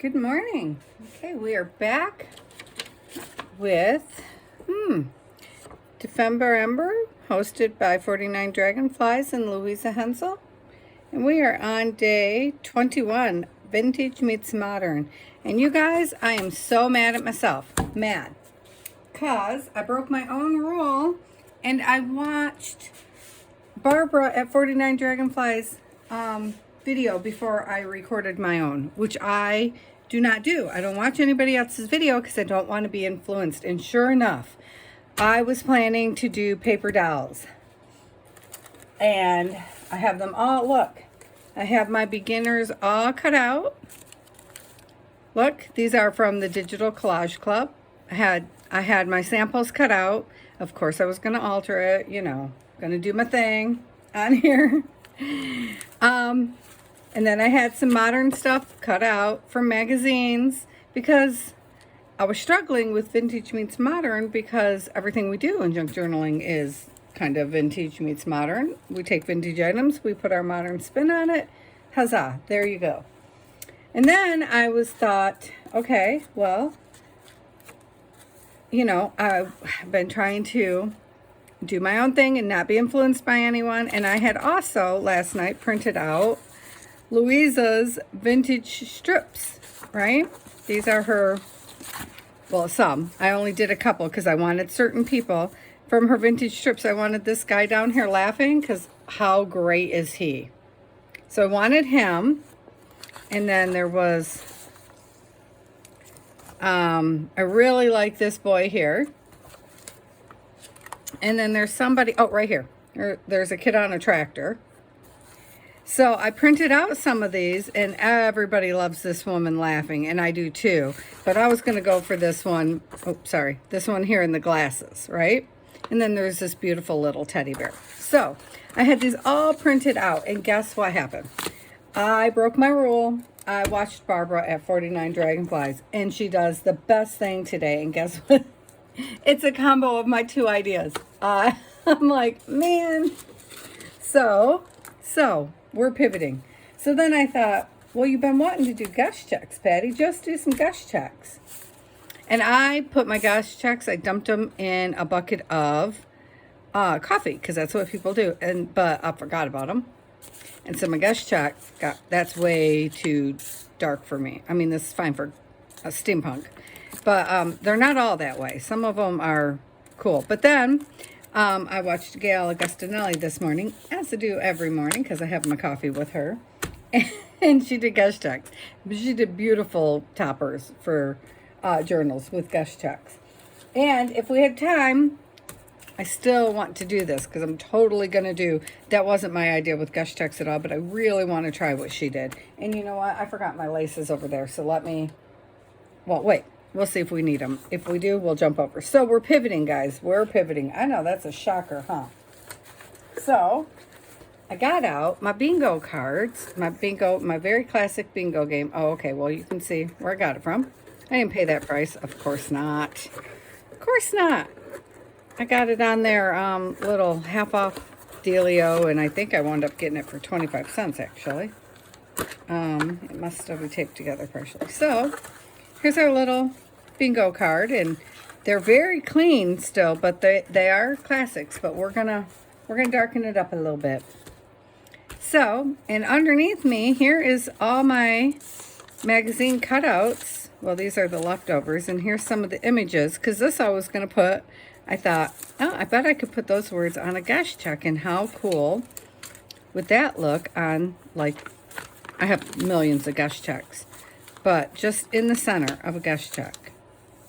Good morning. Okay, we are back with Defember Ember, hosted by 49 Dragonflies and Louisa Hensel. And we are on day 21, Vintage Meets Modern. And you guys, I am so mad at myself. Mad. Because I broke my own rule and I watched Barbara at 49 Dragonflies video before I recorded my own, which I do not do. I don't watch anybody else's video because I don't want to be influenced. And sure enough, I was planning to do paper dolls. And I have them all, look, I have my beginners all cut out. Look, these are from the Digital Collage Club. I had my samples cut out. Of course, I was going to alter it, you know, going to do my thing on here. And then I had some modern stuff cut out from magazines because I was struggling with Vintage Meets Modern because everything we do in junk journaling is kind of vintage meets modern. We take vintage items, we put our modern spin on it. Huzzah, there you go. And then I thought, okay, well, you know, I've been trying to do my own thing and not be influenced by anyone. And I had also last night printed out Louisa's vintage strips, right? These are her, well, some. I only did a couple because I wanted certain people from her vintage strips. I wanted this guy down here laughing because how great is he? So I wanted him. And then there was, I really like this boy here. And then there's somebody, oh, right here. There's a kid on a tractor. So I printed out some of these, and everybody loves this woman laughing, and I do too. But I was going to go for this one. Oh, sorry. This one here in the glasses, right? And then there's this beautiful little teddy bear. So I had these all printed out, and guess what happened? I broke my rule. I watched Barbara at 49 Dragonflies, and she does the best thing today. And guess what? It's a combo of my two ideas. I'm like, man. So we're pivoting. So then I thought, well, you've been wanting to do gush checks, Patty. Just do some gush checks. And I put my gush checks, I dumped them in a bucket of coffee because that's what people do. But I forgot about them. And so my gush check, that's way too dark for me. I mean, this is fine for a steampunk. But they're not all that way. Some of them are cool. But then I watched Gail Augustinelli this morning, as I do every morning because I have my coffee with her. And she did gush checks. She did beautiful toppers for journals with gush checks. And if we had time, I still want to do this because I'm totally going to do, that wasn't my idea with gush checks at all, but I really want to try what she did. And you know what? I forgot my laces over there. So let me, well, wait. We'll see if we need them. If we do, we'll jump over. So we're pivoting, guys. We're pivoting. I know that's a shocker, huh? So I got out my bingo cards, my very classic bingo game. Oh, okay. Well, you can see where I got it from. I didn't pay that price. Of course not. Of course not. I got it on their little half off dealio, and I think I wound up getting it for 25 cents, actually. It must have been taped together partially. So here's our little bingo card, and they're very clean still, but they are classics, but we're gonna darken it up a little bit. So, and underneath me here is all my magazine cutouts. Well, these are the leftovers, and here's some of the images, because this I was gonna put, I thought, oh, I bet I could put those words on a gush check, and how cool would that look on, like, I have millions of gush checks. But just in the center of a gush check.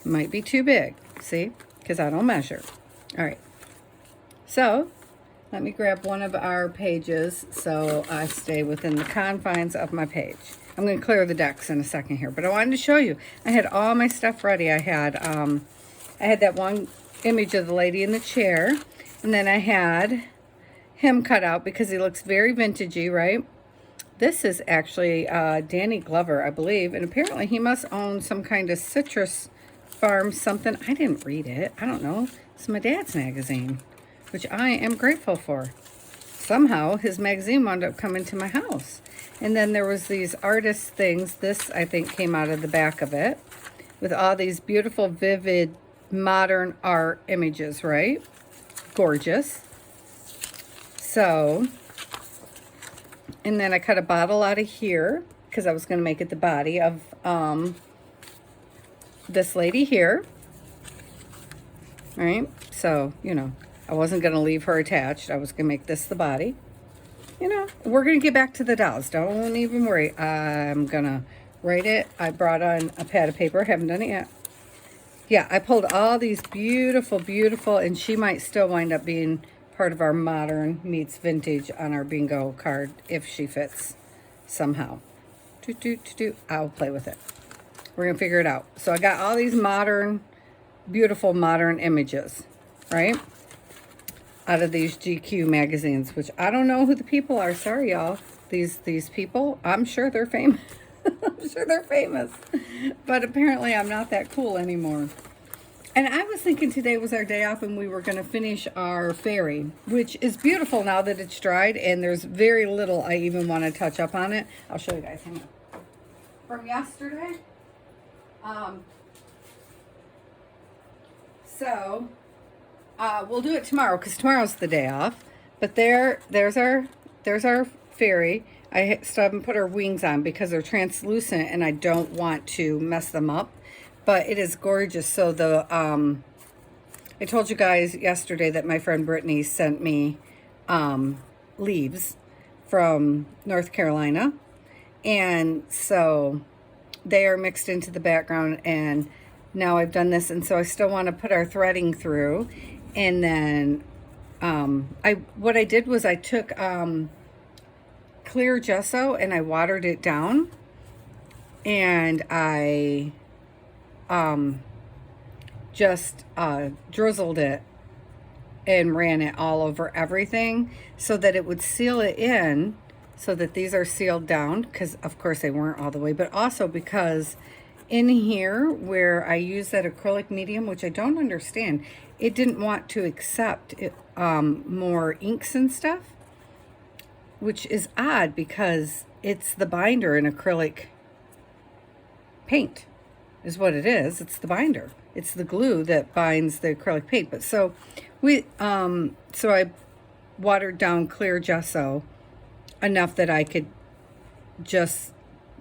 Might be too big, see? Because I don't measure. All right. So, let me grab one of our pages so I stay within the confines of my page. I'm going to clear the decks in a second here, but I wanted to show you. I had all my stuff ready. I had that one image of the lady in the chair, and then I had him cut out because he looks very vintagey, right? This is actually Danny Glover, I believe, and apparently he must own some kind of citrus farm something. I didn't read it. I don't know. It's my dad's magazine, which I am grateful for. Somehow his magazine wound up coming to my house. And then there was these artist things. This, I think, came out of the back of it with all these beautiful, vivid, modern art images, right? Gorgeous. So, and then I cut a bottle out of here because I was going to make it the body of this lady here. Right? So, you know, I wasn't going to leave her attached. I was going to make this the body. You know, we're going to get back to the dolls. Don't even worry. I'm going to write it. I brought on a pad of paper. Haven't done it yet. Yeah, I pulled all these beautiful, beautiful, and she might still wind up being part of our modern meets vintage on our bingo card if she fits somehow. I'll play with it. We're going to figure it out. So I got all these modern, beautiful modern images, right? Out of these GQ magazines, which I don't know who the people are. Sorry, y'all. These people, I'm sure they're famous. I'm sure they're famous. But apparently I'm not that cool anymore. And I was thinking today was our day off and we were going to finish our fairy, which is beautiful now that it's dried, and there's very little I even want to touch up on it. I'll show you guys. Hang on. From yesterday. So we'll do it tomorrow because tomorrow's the day off. But there's our fairy. I still haven't put her wings on because they're translucent and I don't want to mess them up. But it is gorgeous. So the I told you guys yesterday that my friend Brittany sent me leaves from North Carolina, and so they are mixed into the background, and now I've done this, and so I still want to put our threading through. And then what I did was I took clear gesso and I watered it down, and I just drizzled it and ran it all over everything so that it would seal it in, so that these are sealed down, because of course they weren't all the way, but also because in here where I use that acrylic medium, which I don't understand, it didn't want to accept it, more inks and stuff, which is odd because it's the binder in acrylic paint is what it is. It's the binder. It's the glue that binds the acrylic paint. But so I watered down clear gesso enough that I could just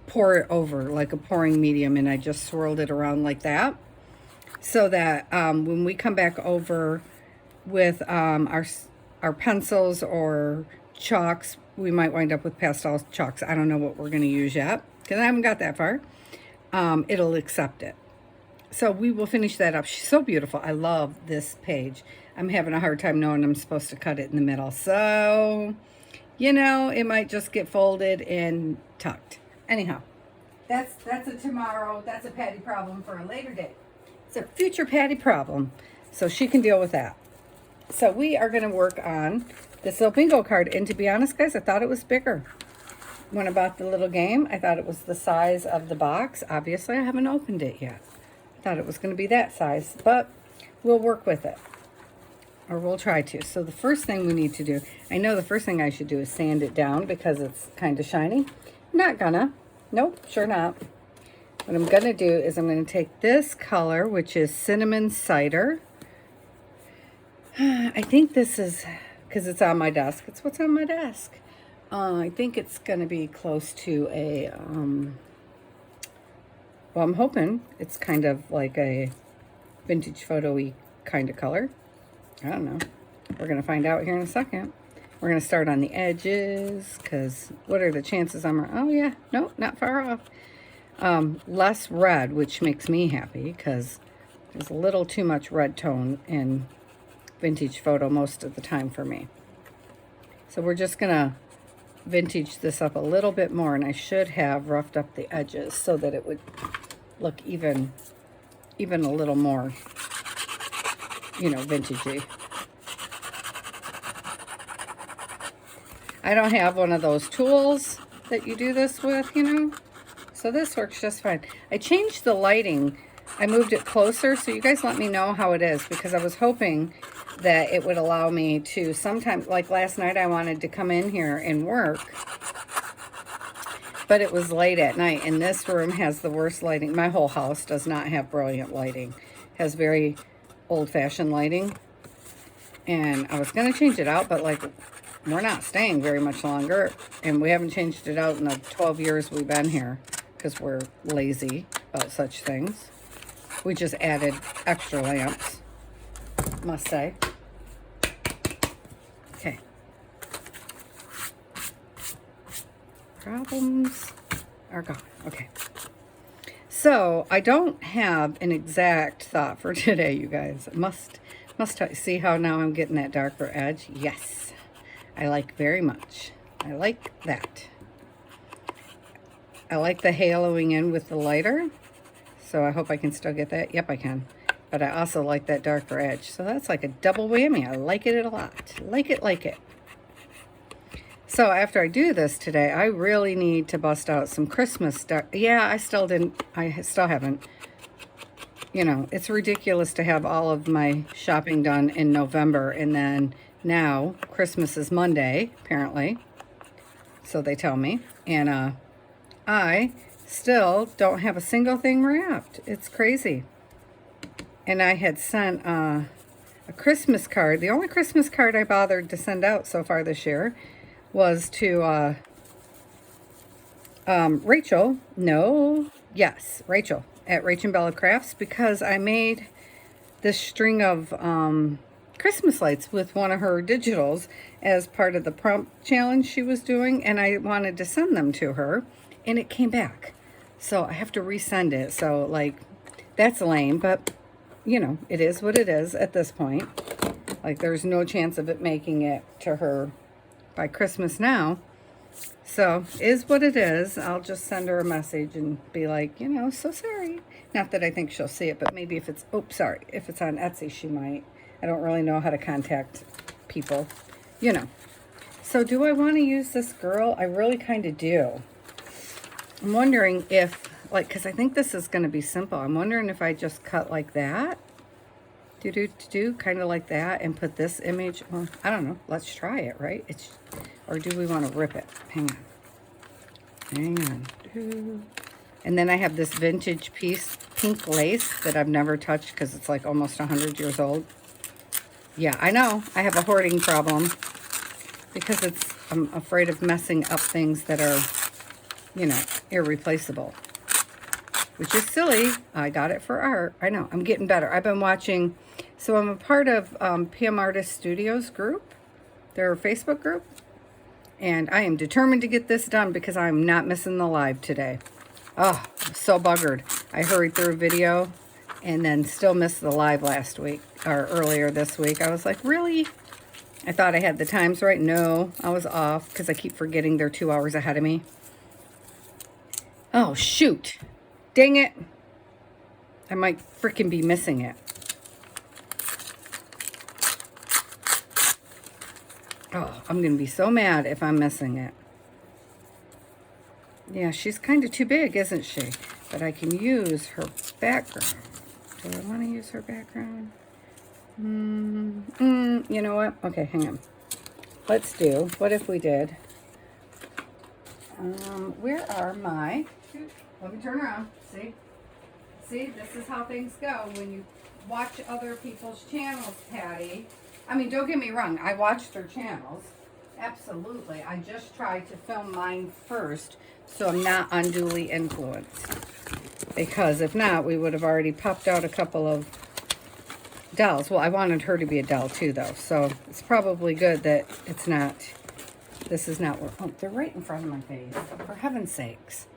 pour it over like a pouring medium, and I just swirled it around like that, so that when we come back over with our pencils or chalks, we might wind up with pastel chalks. I don't know what we're going to use yet because I haven't got that far. It'll accept it. So we will finish that up. She's so beautiful. I love this page. I'm having a hard time knowing I'm supposed to cut it in the middle. So, you know, it might just get folded and tucked. Anyhow, that's a tomorrow. That's a Patty problem for a later date. It's a future Patty problem. So she can deal with that. So we are going to work on this little bingo card. And to be honest, guys, I thought it was bigger. When I bought the little game, I thought it was the size of the box. Obviously, I haven't opened it yet. I thought it was going to be that size, but we'll work with it. Or we'll try to. So the first thing we need to do, I know the first thing I should do is sand it down because it's kind of shiny. Not gonna. Nope, sure not. What I'm going to do is I'm going to take this color, which is Cinnamon Cider. I think this is, because it's on my desk. It's what's on my desk. I think it's going to be close to a, well, I'm hoping it's kind of like a vintage photo-y kind of color. I don't know. We're going to find out here in a second. We're going to start on the edges, because what are the chances oh yeah, no, not far off. Less red, which makes me happy, because there's a little too much red tone in vintage photo most of the time for me. So we're just going to vintage this up a little bit more, and I should have roughed up the edges so that it would look even a little more, you know, vintagey. I don't have one of those tools that you do this with, you know, so this works just fine. I changed the lighting. I moved it closer, so you guys let me know how it is, because I was hoping that it would allow me to sometimes, like last night, I wanted to come in here and work, but it was late at night, and this room has the worst lighting. My whole house does not have brilliant lighting. It has very old-fashioned lighting, and I was going to change it out, but like, we're not staying very much longer, and we haven't changed it out in the 12 years we've been here because we're lazy about such things. We just added extra lamps, must say. Okay. Problems are gone. Okay. So I don't have an exact thought for today, you guys. Must see how now I'm getting that darker edge? Yes. I like very much. I like that. I like the haloing in with the lighter. So I hope I can still get that. Yep, I can. But I also like that darker edge. So that's like a double whammy. I like it a lot. Like it. So after I do this today, I really need to bust out some Christmas stuff. Yeah, I still haven't. You know, it's ridiculous to have all of my shopping done in November, and then now Christmas is Monday, apparently. So they tell me. And I still don't have a single thing wrapped. It's crazy. And I had sent a Christmas card. The only Christmas card I bothered to send out so far this year was to Rachel. Rachel at Rach and Bella Crafts, because I made this string of Christmas lights with one of her digitals as part of the prompt challenge she was doing, and I wanted to send them to her, and it came back. So I have to resend it. So, like, that's lame, but, you know, it is what it is at this point. Like, there's no chance of it making it to her by Christmas now. So, is what it is. I'll just send her a message and be like, you know, so sorry. Not that I think she'll see it, but maybe if it's, if it's on Etsy, she might. I don't really know how to contact people, you know. So, do I want to use this girl? I really kind of do. I'm wondering if, like, because I think this is going to be simple. I'm wondering if I just cut like that. Kind of like that, and put this image, well, I don't know, let's try it, right? Or do we want to rip it? Hang on. And then I have this vintage piece, pink lace, that I've never touched because it's like almost 100 years old. Yeah, I know, I have a hoarding problem because I'm afraid of messing up things that are, you know, irreplaceable. Which is silly. I got it for art. I know, I'm getting better. I've been watching, so I'm a part of PM Artist Studios group, their Facebook group, and I am determined to get this done because I'm not missing the live today. Oh, I'm so buggered. I hurried through a video and then still missed the live last week, or earlier this week. I was like, really? I thought I had the times right. No, I was off because I keep forgetting they're 2 hours ahead of me. Oh, shoot. Dang it. I might freaking be missing it. Oh, I'm going to be so mad if I'm missing it. Yeah, she's kind of too big, isn't she? But I can use her background. Do I want to use her background? You know what? Okay, hang on. Let's do, what if we did? Where are my... Let me turn around. See, this is how things go when you watch other people's channels, Patty. I mean, don't get me wrong. I watched her channels. Absolutely. I just tried to film mine first so I'm not unduly influenced. Because if not, we would have already popped out a couple of dolls. Well, I wanted her to be a doll too, though. So it's probably good that it's not... This is not... Oh, they're right in front of my face. For heaven's sakes.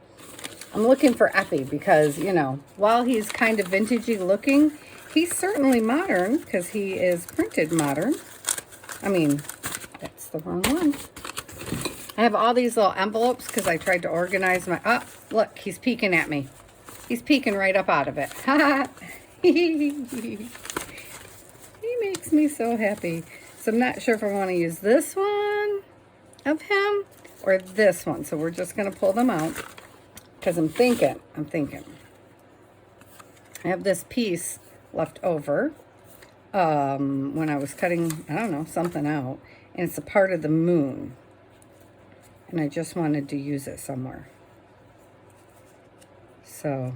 I'm looking for Effie because, you know, while he's kind of vintagey looking, he's certainly modern because he is printed modern. I mean, that's the wrong one. I have all these little envelopes because I tried to organize my... Oh, look, he's peeking at me. He's peeking right up out of it. He makes me so happy. So I'm not sure if I want to use this one of him or this one. So we're just going to pull them out. Because I'm thinking. I have this piece left over when I was cutting, I don't know, something out. And it's a part of the moon. And I just wanted to use it somewhere. So,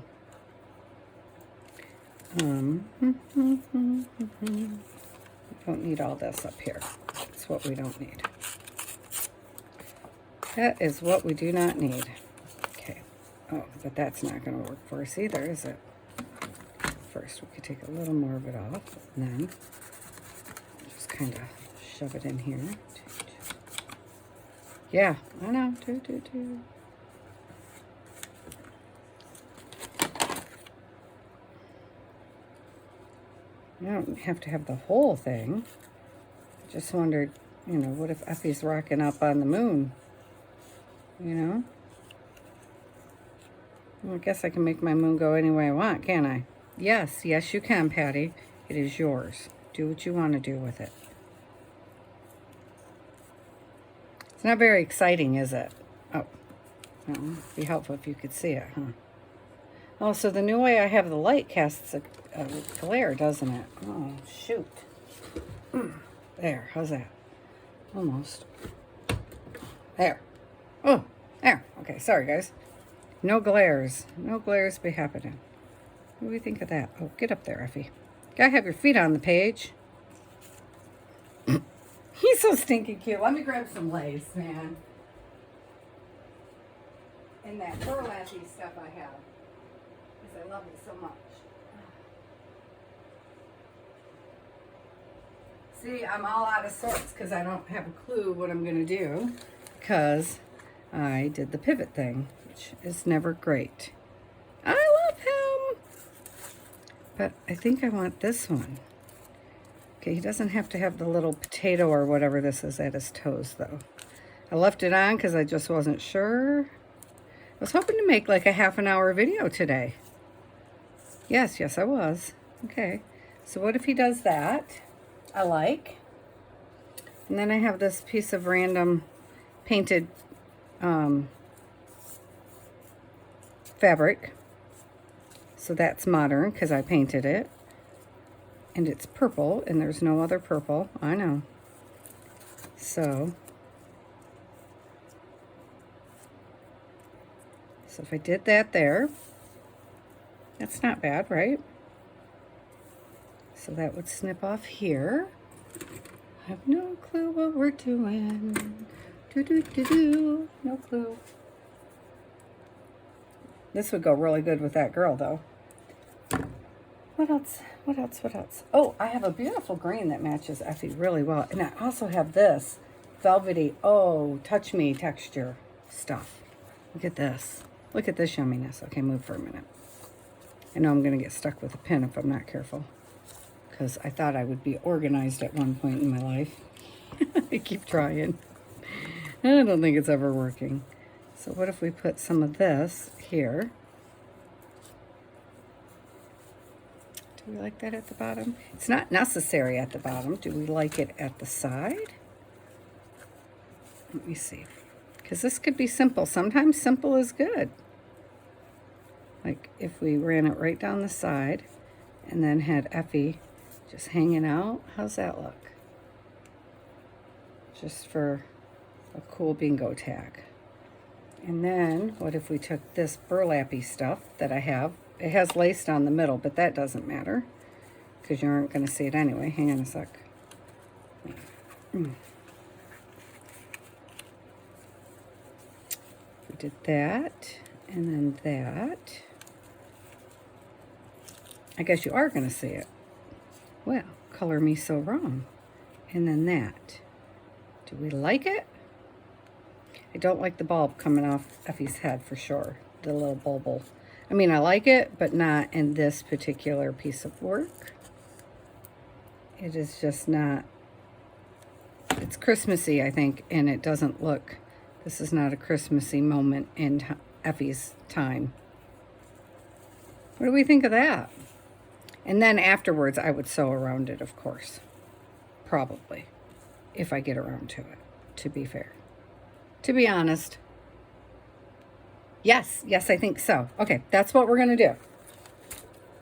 don't need all this up here. That's what we don't need. That is what we do not need. Okay. Oh, but that's not going to work for us either, is it? First, we could take a little more of it off, and then just kind of shove it in here. Yeah, I know. You don't have to have the whole thing. I just wondered, you know, what if Effie's rocking up on the moon? You know? Well, I guess I can make my moon go any way I want, can't I? Yes, you can, Patty. It is yours. Do what you want to do with it. It's not very exciting, is it? Oh, well, it'd be helpful if you could see it, huh? Oh, so the new way I have the light casts a glare, doesn't it? Oh, shoot. There, how's that? Almost. There. Oh, there. Okay, sorry, guys. No glares. No glares be happening. What do we think of that? Oh, get up there, Effie. Gotta have your feet on the page. He's so stinky cute. Let me grab some lace, man. And that burlappy stuff I have. Because I love it so much. See, I'm all out of sorts because I don't have a clue what I'm going to do. Because I did the pivot thing, which is never great. I love him. But I think I want this one. Okay, he doesn't have to have the little potato or whatever this is at his toes, though. I left it on because I just wasn't sure. I was hoping to make like a half-an-hour video today. Yes, I was. Okay, so what if he does that? I like. And then I have this piece of random painted fabric. So that's modern because I painted it. And it's purple, and there's no other purple. I know. So if I did that there, that's not bad, right? So that would snip off here. I have no clue what we're doing. No clue. This would go really good with that girl, though. What else? Oh, I have a beautiful green that matches Effie really well. And I also have this velvety, touch me texture stuff. Look at this. Look at this yumminess. Okay, move for a minute. I know I'm going to get stuck with a pin if I'm not careful. Because I thought I would be organized at one point in my life. I keep trying. I don't think it's ever working. So what if we put some of this here? Do we like that at the bottom? It's not necessary at the bottom. Do we like it at the side? Let me see. Because this could be simple. Sometimes simple is good. Like if we ran it right down the side and then had Effie just hanging out. How's that look? Just for a cool bingo tag. And then what if we took this burlappy stuff that I have? It has lace down the middle, but that doesn't matter because you aren't going to see it anyway. Hang on a sec. We did that and then that. I guess you are going to see it. Well, color me so wrong. And then that. Do we like it? I don't like the bulb coming off Effie's head for sure. The little bulb. I mean, I like it, but not in this particular piece of work. It is just not. It's Christmassy, I think, and it doesn't look. This is not a Christmassy moment in Effie's time. What do we think of that? And then afterwards, I would sew around it, of course. Probably. If I get around to it, to be fair. To be honest. Yes, I think so. Okay, that's what we're going to do.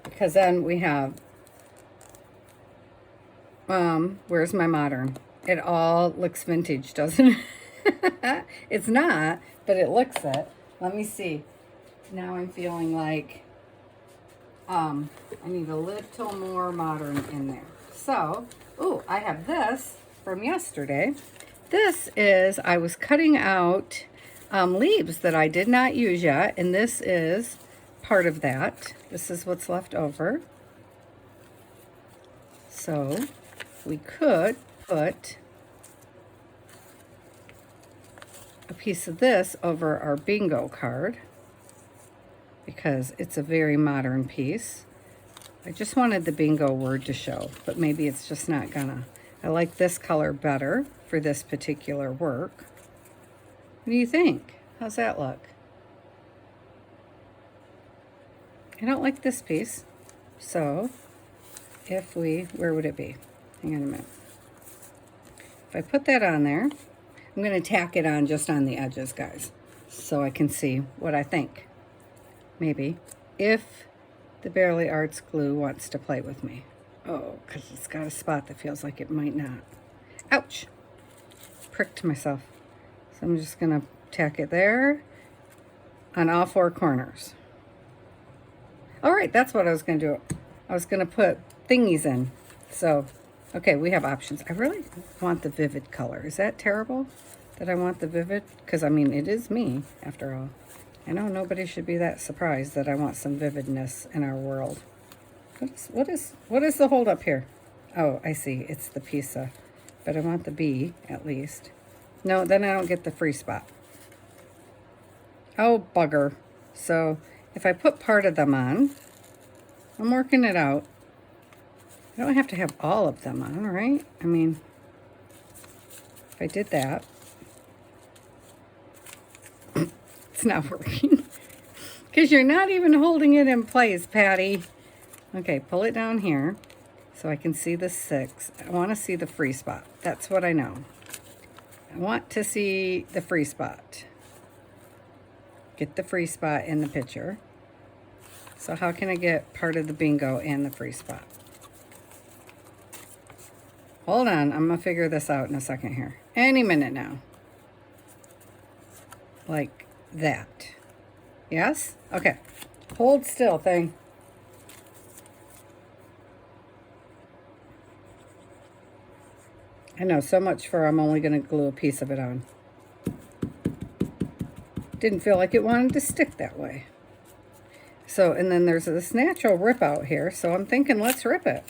Because then we have, where's my modern? It all looks vintage, doesn't it? It's not, but it looks it. Let me see. Now I'm feeling like I need a little more modern in there. So, oh, I have this from yesterday. This is, I was cutting out leaves that I did not use yet, and this is part of that. This is what's left over. So we could put a piece of this over our bingo card because it's a very modern piece. I just wanted the bingo word to show, but maybe it's just not gonna. I like this color better for this particular work. What do you think? How's that look? I don't like this piece. So if we, where would it be? Hang on a minute. If I put that on there, I'm gonna tack it on just on the edges, guys, so I can see what I think. Maybe, if the Bearly Arts glue wants to play with me. Oh, because it's got a spot that feels like it might not. Ouch! Pricked myself. So I'm just gonna tack it there on all four corners. All right, that's what I was gonna do. I was gonna put thingies in. So, okay, we have options. I really want the vivid color. Is that terrible that I want the vivid? Because, I mean, it is me, after all. I know nobody should be that surprised that I want some vividness in our world. What is the hold up here? Oh, I see. It's the piece of, but I want the B at least. No, then I don't get the free spot. Oh, bugger. So if I put part of them on, I'm working it out. I don't have to have all of them on, right? I mean, if I did that, it's not working. Because you're not even holding it in place, Patty. Okay, pull it down here so I can see the 6. I want to see the free spot. That's what I know. I want to see the free spot. Get the free spot in the picture. So how can I get part of the bingo and the free spot? Hold on, I'm going to figure this out in a second here. Any minute now. Like that. Yes? Okay. Hold still, thing. I know, so much for I'm only going to glue a piece of it on. Didn't feel like it wanted to stick that way. So, and then there's this natural rip out here, so I'm thinking let's rip it.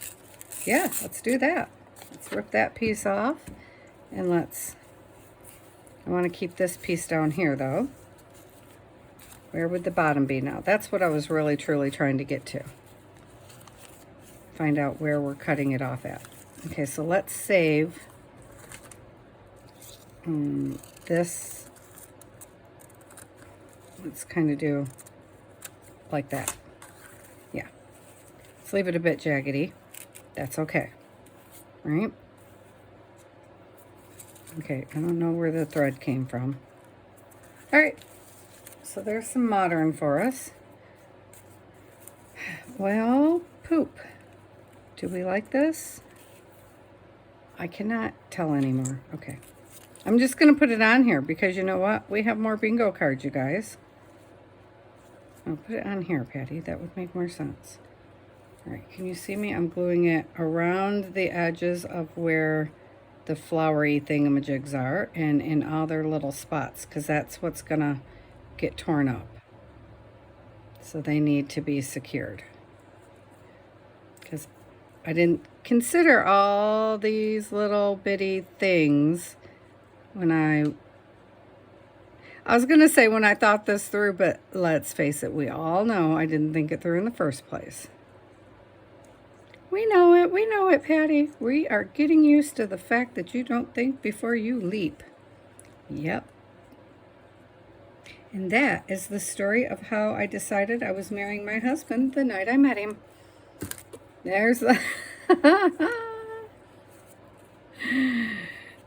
Yeah, let's do that. Let's rip that piece off, and I want to keep this piece down here though. Where would the bottom be now? That's what I was really truly trying to get to. Find out where we're cutting it off at. Okay, so let's save this. Let's kind of do like that. Yeah. Let's leave it a bit jaggedy. That's okay. Right? Okay, I don't know where the thread came from. All right. So there's some modern for us. Well, poop. Do we like this? I cannot tell anymore. Okay. I'm just going to put it on here because you know what? We have more bingo cards, you guys. I'll put it on here, Patty. That would make more sense. All right, can you see me? I'm gluing it around the edges of where the flowery thingamajigs are and in all their little spots because that's what's going to get torn up. So they need to be secured. Because I didn't consider all these little bitty things when I was going to say when I thought this through, but let's face it, we all know I didn't think it through in the first place. We know it, Patty. We are getting used to the fact that you don't think before you leap. Yep. And that is the story of how I decided I was marrying my husband the night I met him. There's the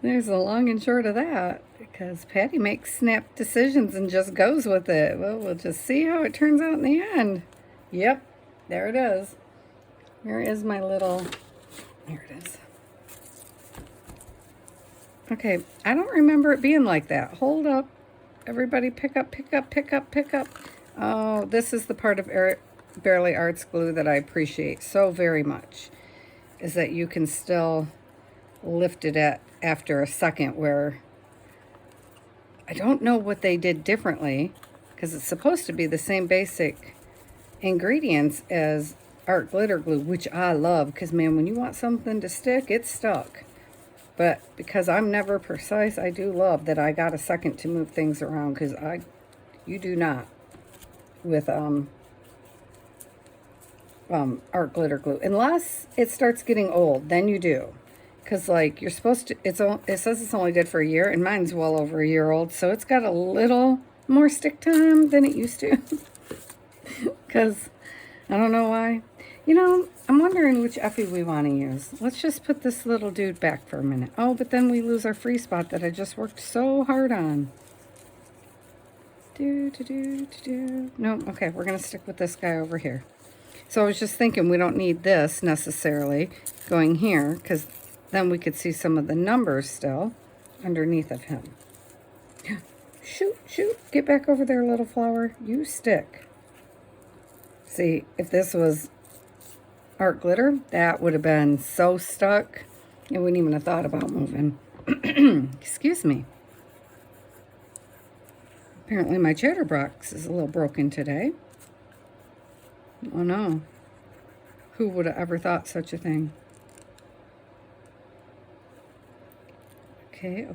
there's the long and short of that. Because Patty makes snap decisions and just goes with it. Well, we'll just see how it turns out in the end. Yep, there it is. Where is my little... Here it is. Okay, I don't remember it being like that. Hold up. Everybody pick up, pick up, pick up, pick up. Oh, this is the part of Barely Arts glue that I appreciate so very much, is that you can still lift it at after a second, where I don't know what they did differently, because it's supposed to be the same basic ingredients as art glitter glue, which I love, because man, when you want something to stick, it's stuck. But because I'm never precise, I do love that I got a second to move things around, because you do not with art glitter glue, unless it starts getting old, then you do. Because like you're supposed to, it says it's only good for a year, and mine's well over a year old, so it's got a little more stick time than it used to. Because I don't know why. You know, I'm wondering which Effie we want to use. Let's just put this little dude back for a minute. Oh, but then we lose our free spot that I just worked so hard on. No, okay, we're going to stick with this guy over here. So I was just thinking we don't need this necessarily going here, because then we could see some of the numbers still underneath of him. Shoot, get back over there, little flower. You stick. See, if this was art glitter, that would have been so stuck, it wouldn't even have thought about moving. Excuse me. Apparently my chatterbox is a little broken today. Oh no. Who would have ever thought such a thing? Okay.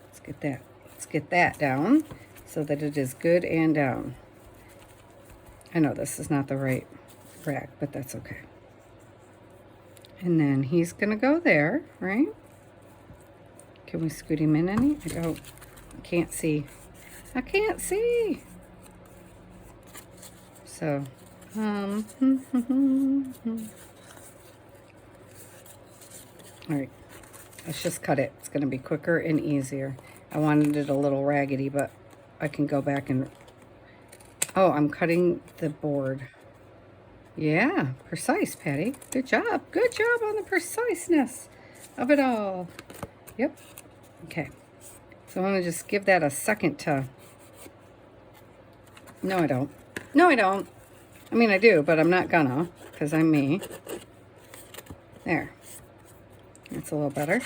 Let's get that down so that it is good and down. I know this is not the right rack, but that's okay. And then he's going to go there, right? Can we scoot him in any? I can't see. I can't see. So, all right. Let's just cut it. It's going to be quicker and easier. I wanted it a little raggedy, but I can go back and... Oh, I'm cutting the board. Yeah, precise, Patty. Good job. Good job on the preciseness of it all. Yep. Okay. So I'm going to just give that a second to... No, I don't. No, I don't. I mean, I do, but I'm not gonna, because I'm me. There. That's a little better.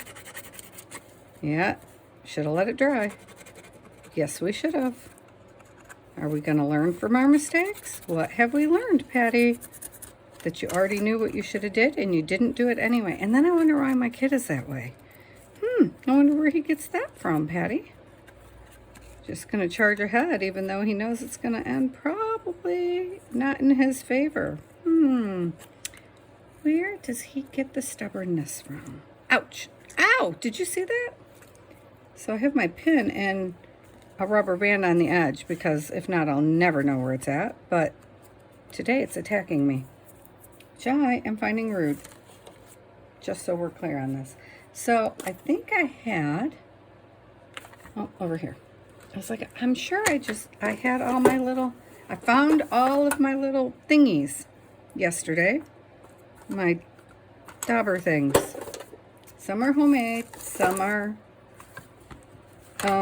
Yeah. Should have let it dry. Yes, we should have. Are we going to learn from our mistakes? What have we learned, Patty? That you already knew what you should have did, and you didn't do it anyway. And then I wonder why my kid is that way. I wonder where he gets that from, Patty. Just going to charge ahead, even though he knows it's going to end probably not in his favor. Where does he get the stubbornness from? Ouch. Ow! Did you see that? So I have my pin and a rubber band on the edge, because if not, I'll never know where it's at. But today it's attacking me, which I am finding rude. Just so we're clear on this. So I think I had... Oh, over here. I was like, I'm sure I had all my little... I found all of my little thingies yesterday. My dauber things. Some are homemade. Some are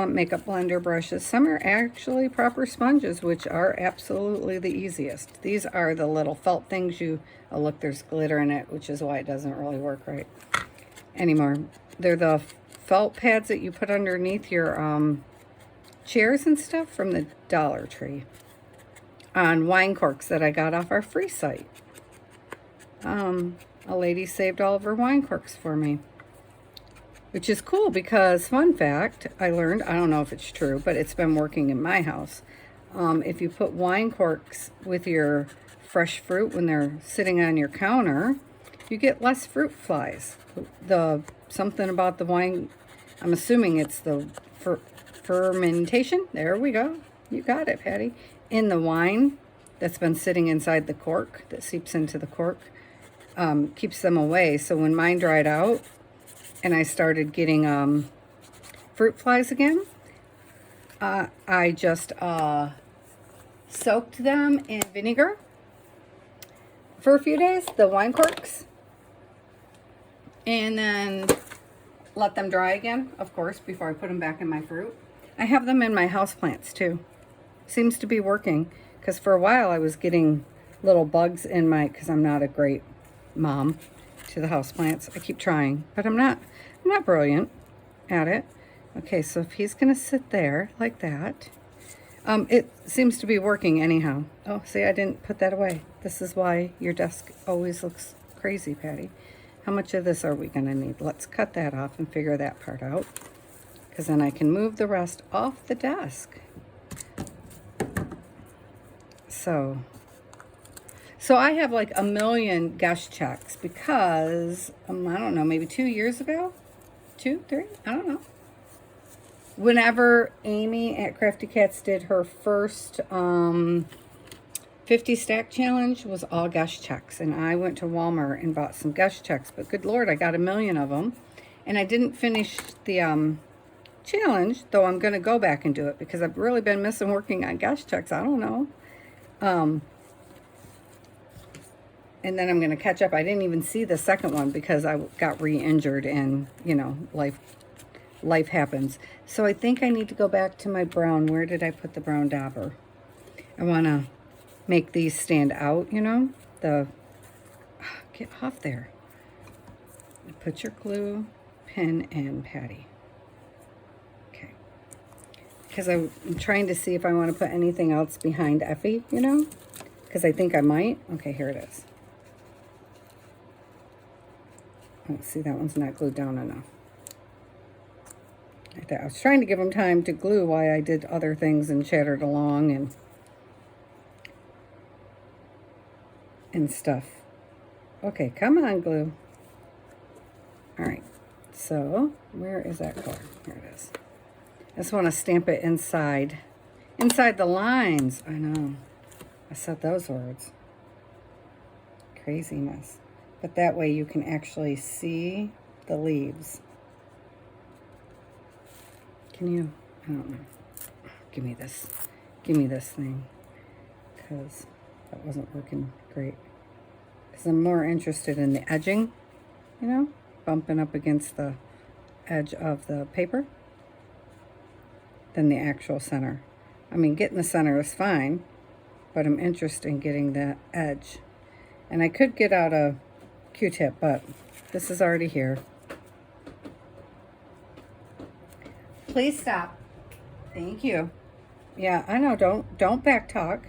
makeup blender brushes. Some are actually proper sponges, which are absolutely the easiest. These are the little felt things you... Oh, look, there's glitter in it, which is why it doesn't really work right anymore. They're the felt pads that you put underneath your chairs and stuff from the Dollar Tree on wine corks that I got off our free site. A lady saved all of her wine corks for me, which is cool because, fun fact, I learned, I don't know if it's true, but it's been working in my house. If you put wine corks with your fresh fruit when they're sitting on your counter, you get less fruit flies. Something about the wine, I'm assuming it's the fermentation. There we go. You got it, Patty. In the wine that's been sitting inside the cork, that seeps into the cork, keeps them away. So when mine dried out and I started getting fruit flies again, I just soaked them in vinegar for a few days, the wine corks, and then let them dry again, of course, before I put them back in my fruit. I have them in my houseplants too. Seems to be working. Because for a while I was getting little bugs in my, because I'm not a great mom to the houseplants. I keep trying, but I'm not brilliant at it. Okay, so if he's gonna sit there like that, it seems to be working anyhow. Oh, see, I didn't put that away. This is why your desk always looks crazy, Patty. How much of this are we gonna need? Let's cut that off and figure that part out, because then I can move the rest off the desk. So I have like a million gush checks because, I don't know, maybe 2 years ago? 2, 3? I don't know. Whenever Amy at Crafty Cats did her first 50 stack challenge, was all gush checks. And I went to Walmart and bought some gush checks. But good Lord, I got a million of them. And I didn't finish the challenge, though I'm going to go back and do it because I've really been missing working on gush checks. I don't know. And then I'm going to catch up. I didn't even see the second one because I got re-injured and, you know, life happens. So I think I need to go back to my brown. Where did I put the brown dauber? I want to make these stand out, you know. Get off there. Put your glue pen in, Patty. Okay. Because I'm trying to see if I want to put anything else behind Effie, you know. Because I think I might. Okay, here it is. Oh, see, that one's not glued down enough. I was trying to give him time to glue while I did other things and chattered along and stuff. Okay, come on, glue. All right, so where is that color? Here it is. I just want to stamp it inside the lines. I know, I said those words. Craziness. But that way you can actually see the leaves. Can you? I don't know. Give me this thing, because that wasn't working great. Because I'm more interested in the edging, you know, bumping up against the edge of the paper than the actual center. I mean, getting the center is fine, but I'm interested in getting that edge. And I could get out a Q-tip, but this is already here. Please stop. Thank you. Yeah, I know. Don't back talk.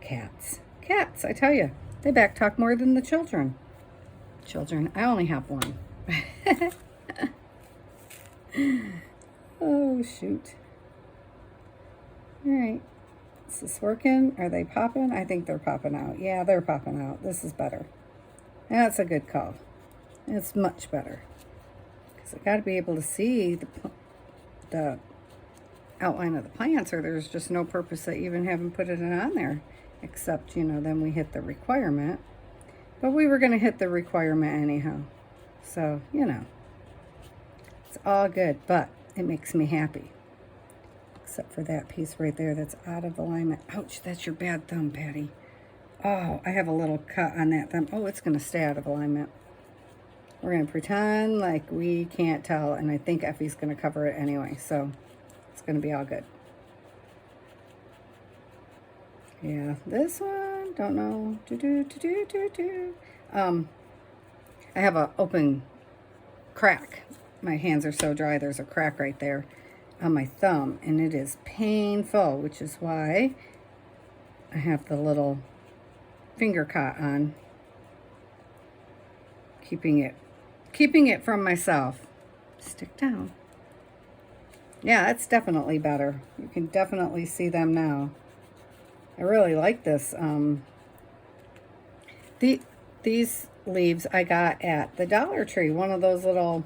Cats. I tell you, they back talk more than the children. I only have one. Oh shoot. All right. Is this working? Are they popping? I think they're popping out. Yeah, they're popping out. This is better. That's a good call. It's much better. I got to be able to see the outline of the plants, or there's just no purpose that even having put it on there, except, you know, then we hit the requirement. But we were going to hit the requirement anyhow. So, you know, it's all good, but it makes me happy. Except for that piece right there that's out of alignment. Ouch, that's your bad thumb, Patty. Oh, I have a little cut on that thumb. Oh, it's going to stay out of alignment. We're going to pretend like we can't tell, and I think Effie's going to cover it anyway, so it's going to be all good. Yeah, this one, don't know. I have an open crack. My hands are so dry, there's a crack right there on my thumb, and it is painful, which is why I have the little finger cot on, keeping it from myself. Stick down. Yeah, that's definitely better. You can definitely see them now. I really like this. These leaves I got at the Dollar Tree. One of those little,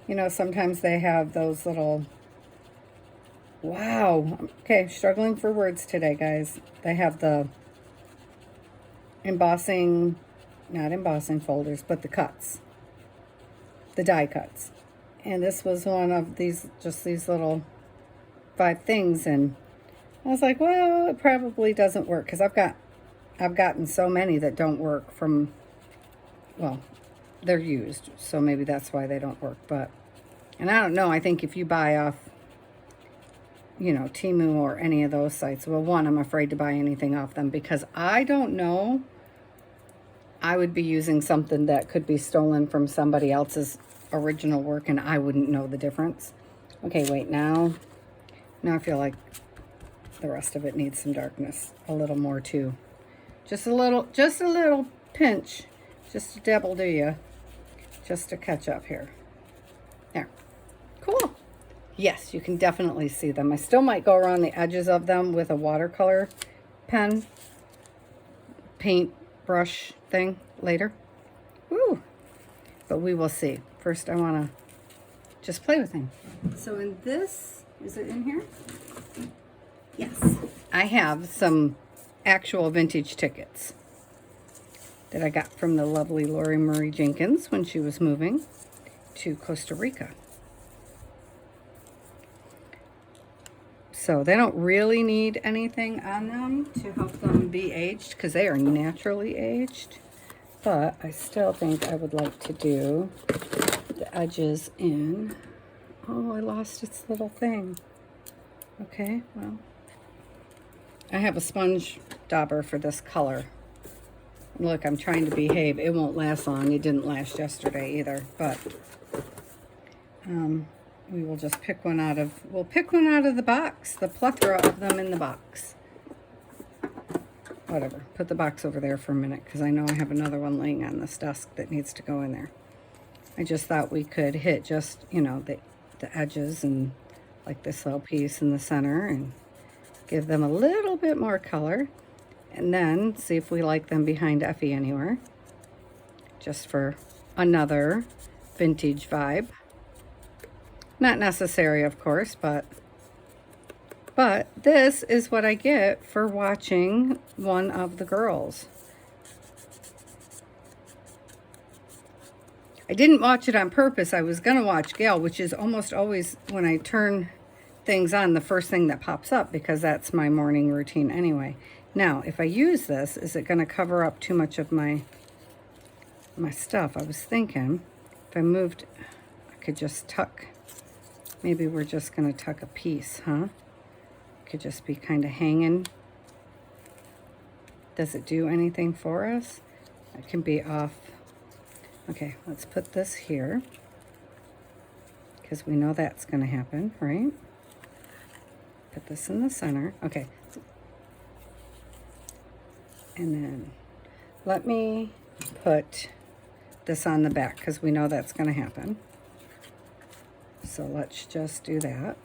you know, sometimes they have those little, wow. Okay, struggling for words today, guys. They have the embossing, not embossing folders, but the cuts. The die cuts. And this was one of these, just these little 5 things, and I was like, well, it probably doesn't work, because I've gotten so many that don't work from, well, they're used, so maybe that's why they don't work. But, and I don't know, I think if you buy off, you know, Temu or any of those sites. Well, one, I'm afraid to buy anything off them because I don't know. I would be using something that could be stolen from somebody else's original work and I wouldn't know the difference. Okay, wait, now I feel like the rest of it needs some darkness. A little more too. Just a little pinch. Just a dabble, do ya? Just to catch up here. There. Cool. Yes, you can definitely see them. I still might go around the edges of them with a watercolor pen, paint brush thing later. Woo! But we will see. First, I want to just play with him. So in this, is it in here? Yes. I have some actual vintage tickets that I got from the lovely Lori Marie Jenkins when she was moving to Costa Rica. So they don't really need anything on them to help them be aged because they are naturally aged. But I still think I would like to do the edges in. Oh, I lost its little thing. Okay, well. I have a sponge dauber for this color. Look, I'm trying to behave. It won't last long. It didn't last yesterday either, but we will just pick one out of, we'll pick one out of the box, the plethora of them in the box. Whatever, put the box over there for a minute because I know I have another one laying on this desk that needs to go in there. I just thought we could hit just, you know, the edges and like this little piece in the center and give them a little bit more color. And then see if we like them behind Effie anywhere. Just for another vintage vibe. Not necessary, of course, but this is what I get for watching one of the girls. I didn't watch it on purpose. I was going to watch Gail, which is almost always when I turn things on, the first thing that pops up because that's my morning routine anyway. Now, if I use this, is it going to cover up too much of my stuff? I was thinking if I moved, I could just tuck. Maybe we're just going to tuck a piece, huh? Could just be kind of hanging. Does it do anything for us? It can be off. Okay, let's put this here because we know that's going to happen, right? Put this in the center. Okay. And then let me put this on the back because we know that's going to happen. So let's just do that.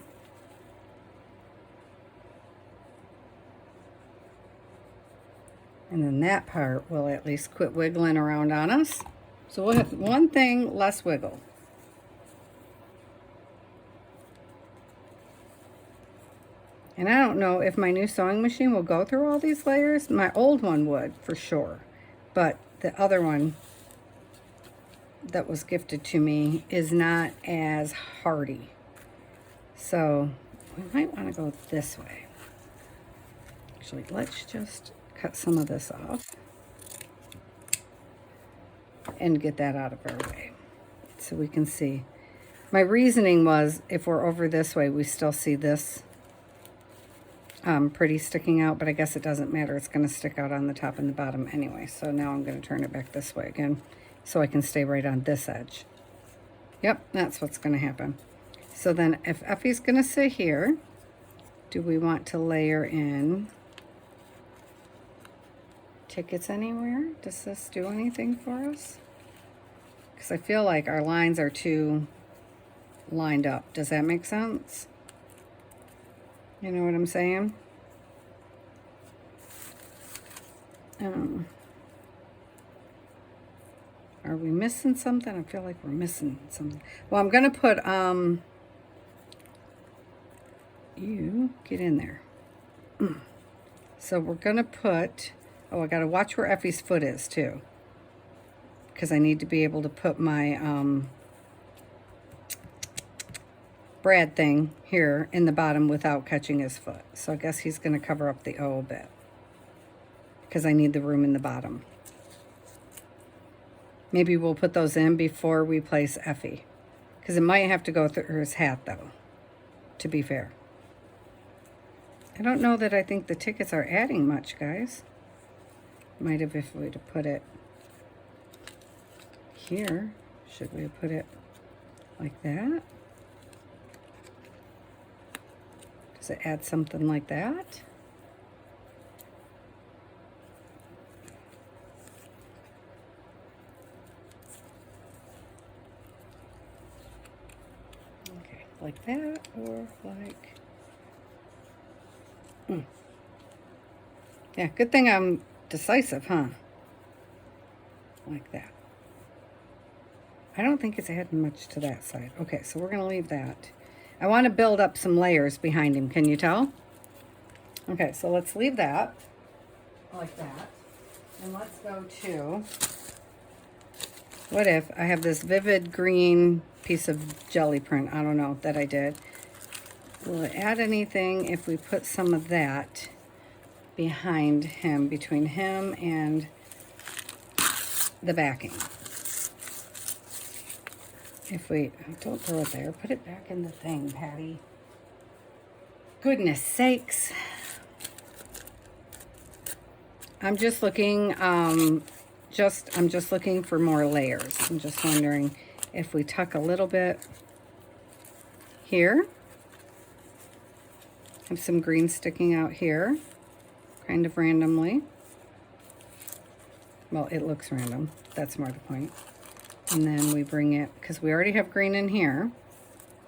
And then that part will at least quit wiggling around on us. So we'll have one thing less wiggle. And I don't know if my new sewing machine will go through all these layers. My old one would, for sure. But the other one that was gifted to me is not as hardy. So we might want to go this way. Actually, let's just cut some of this off and get that out of our way so we can see. My reasoning was if we're over this way, we still see this pretty sticking out, but I guess it doesn't matter. It's going to stick out on the top and the bottom anyway. So now I'm going to turn it back this way again so I can stay right on this edge. Yep, that's what's going to happen. So then if Effie's going to sit here, do we want to layer in tickets anywhere? Does this do anything for us? Because I feel like our lines are too lined up. Does that make sense? You know what I'm saying? Are we missing something? I feel like we're missing something. Well, I'm going to put, you get in there. So we're going to put, oh, I got to watch where Effie's foot is too. Because I need to be able to put my, Brad thing here in the bottom without catching his foot. So I guess he's going to cover up the O a bit because I need the room in the bottom. Maybe we'll put those in before we place Effie because it might have to go through his hat though, to be fair. I don't know that I think the tickets are adding much, guys. Might have if we'd have put it here. Should we have put it like that? Does it add something like that? Okay, like that, or like... Yeah, good thing I'm decisive, huh? Like that. I don't think it's adding much to that side. Okay, so we're going to leave that. I want to build up some layers behind him. Can you tell? Okay, so let's leave that like that. And let's go to, what if I have this vivid green piece of jelly print, I don't know, that I did. Will it add anything if we put some of that behind him, between him and the backing? If we, don't throw it there, put it back in the thing, Patty. Goodness sakes. I'm just looking, I'm just looking for more layers. I'm just wondering if we tuck a little bit here. Have some green sticking out here, kind of randomly. Well, it looks random. That's more the point. And then we bring it, because we already have green in here,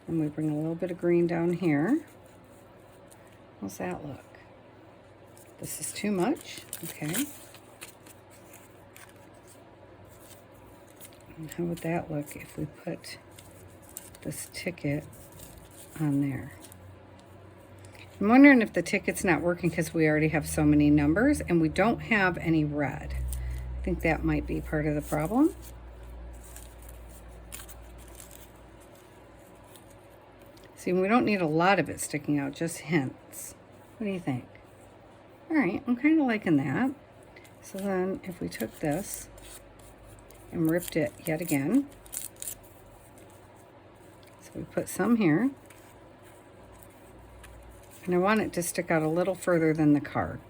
and we bring a little bit of green down here. How's that look? This is too much. Okay. And how would that look if we put this ticket on there? I'm wondering if the ticket's not working because we already have so many numbers and we don't have any red. I think that might be part of the problem. See, we don't need a lot of it sticking out, just hints. What do you think? All right, I'm kind of liking that. So then if we took this and ripped it yet again, so we put some here, and I want it to stick out a little further than the card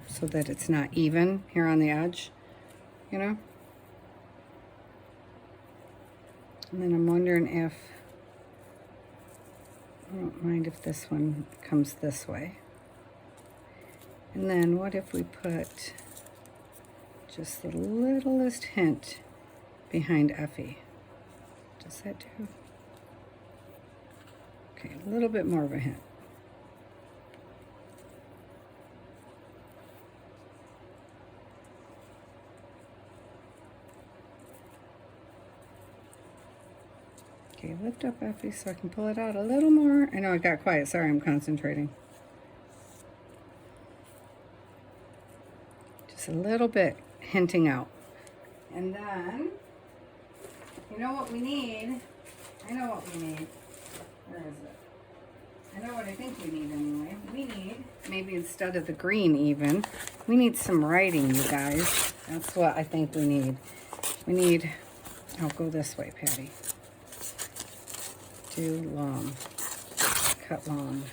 so that it's not even here on the edge, you know? And then I'm wondering if, I don't mind if this one comes this way. And then what if we put just the littlest hint behind Effie? Does that do? Okay, a little bit more of a hint. Okay, lift up Effie so I can pull it out a little more. I know I got quiet. Sorry, I'm concentrating. Just a little bit hinting out. And then, you know what we need? I know what we need. Where is it? I know what I think we need anyway. We need, maybe instead of the green even, we need some writing, you guys. That's what I think we need. We need, I'll go this way, Patty. Do long, cut long.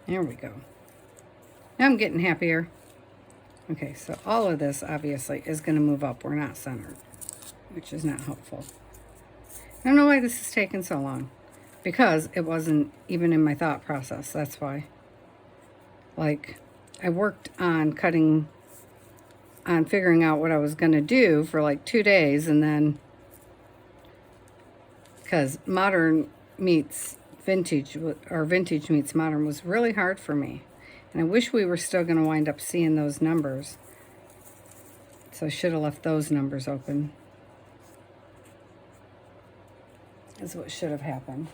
There we go. Now I'm getting happier. Okay, so all of this obviously is going to move up. We're not centered, which is not helpful. I don't know why this is taking so long. Because it wasn't even in my thought process. That's why. Like, I worked on figuring out what I was going to do for like 2 days. And then, because modern meets vintage, or vintage meets modern was really hard for me. And I wish we were still going to wind up seeing those numbers. So I should have left those numbers open. Is what should have happened.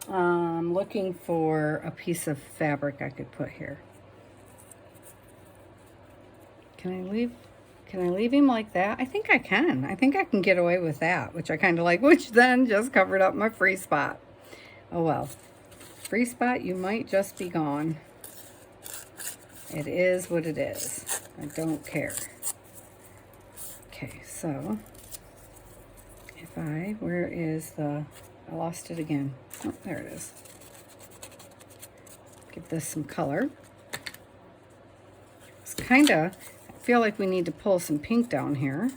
I'm looking for a piece of fabric I could put here. Can Can I leave him like that? I think I can. I think I can get away with that, which I kind of like, which then just covered up my free spot. Oh well. Free spot, you might just be gone. It is what it is. I don't care. Okay, so if where is I lost it again. Oh, there it is. Give this some color. It's kind of, I feel like we need to pull some pink down here.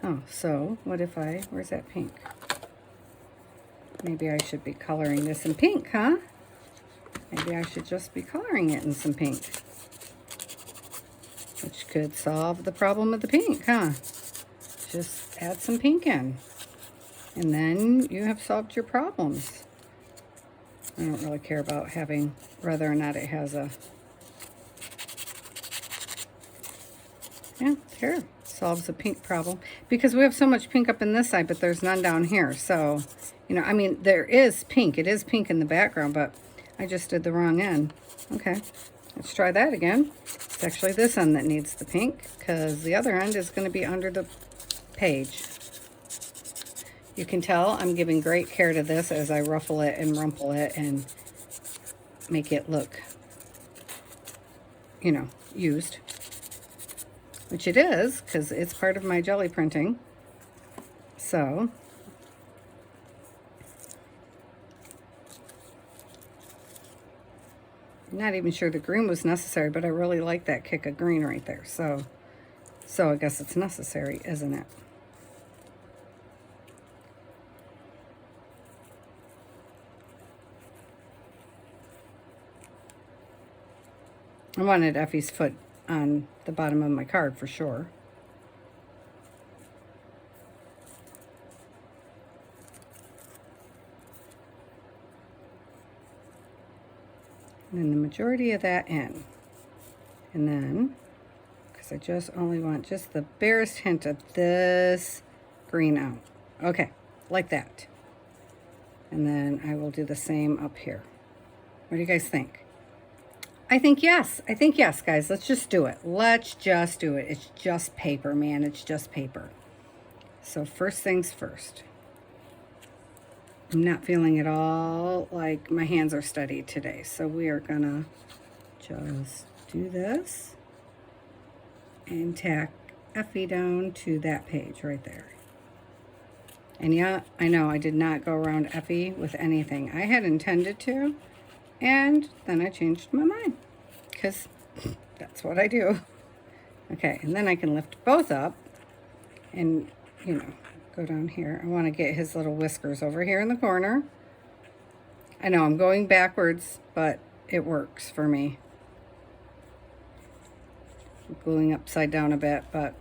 Oh, so what if where's that pink? Maybe I should be coloring this in pink, huh? Maybe I should just be coloring it in some pink. Which could solve the problem with the pink, huh? Just add some pink in. And then you have solved your problems. I don't really care about having, whether or not it has a, yeah, here, solves the pink problem. Because we have so much pink up in this side, but there's none down here. So, you know, I mean, there is pink. It is pink in the background, but I just did the wrong end. Okay, let's try that again. It's actually this end that needs the pink, because the other end is going to be under the page. You can tell I'm giving great care to this as I ruffle it and rumple it and make it look, you know, used. Which it is, because it's part of my jelly printing. So, I'm not even sure the green was necessary, but I really like that kick of green right there. So I guess it's necessary, isn't it? I wanted Effie's foot on the bottom of my card for sure. And then the majority of that in. And then, because I just only want just the barest hint of this green out. Okay, like that. And then I will do the same up here. What do you guys think? I think yes. I think yes, guys. Let's just do it. Let's just do it. It's just paper, man. It's just paper. So first things first. I'm not feeling at all like my hands are steady today. So we are going to just do this and tack Effie down to that page right there. And yeah, I know I did not go around Effie with anything. I had intended to. And then I changed my mind, because that's what I do. Okay, and then I can lift both up and, you know, go down here. I want to get his little whiskers over here in the corner. I know I'm going backwards, but it works for me. I'm gluing upside down a bit, but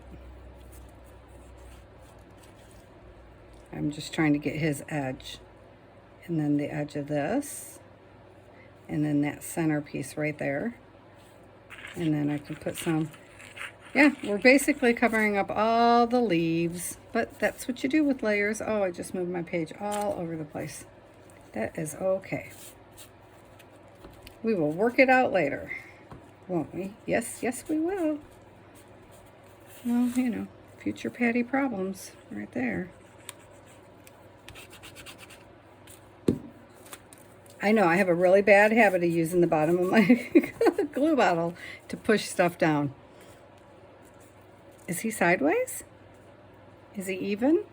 I'm just trying to get his edge. And then the edge of this. And then that center piece right there. And then I can put some, yeah, we're basically covering up all the leaves, but that's what you do with layers. Oh, I just moved my page all over the place. That is okay. We will work it out later, won't we? Yes, yes, we will. Well, you know, future Patty problems right there. I know, I have a really bad habit of using the bottom of my glue bottle to push stuff down. Is he sideways? Is he even?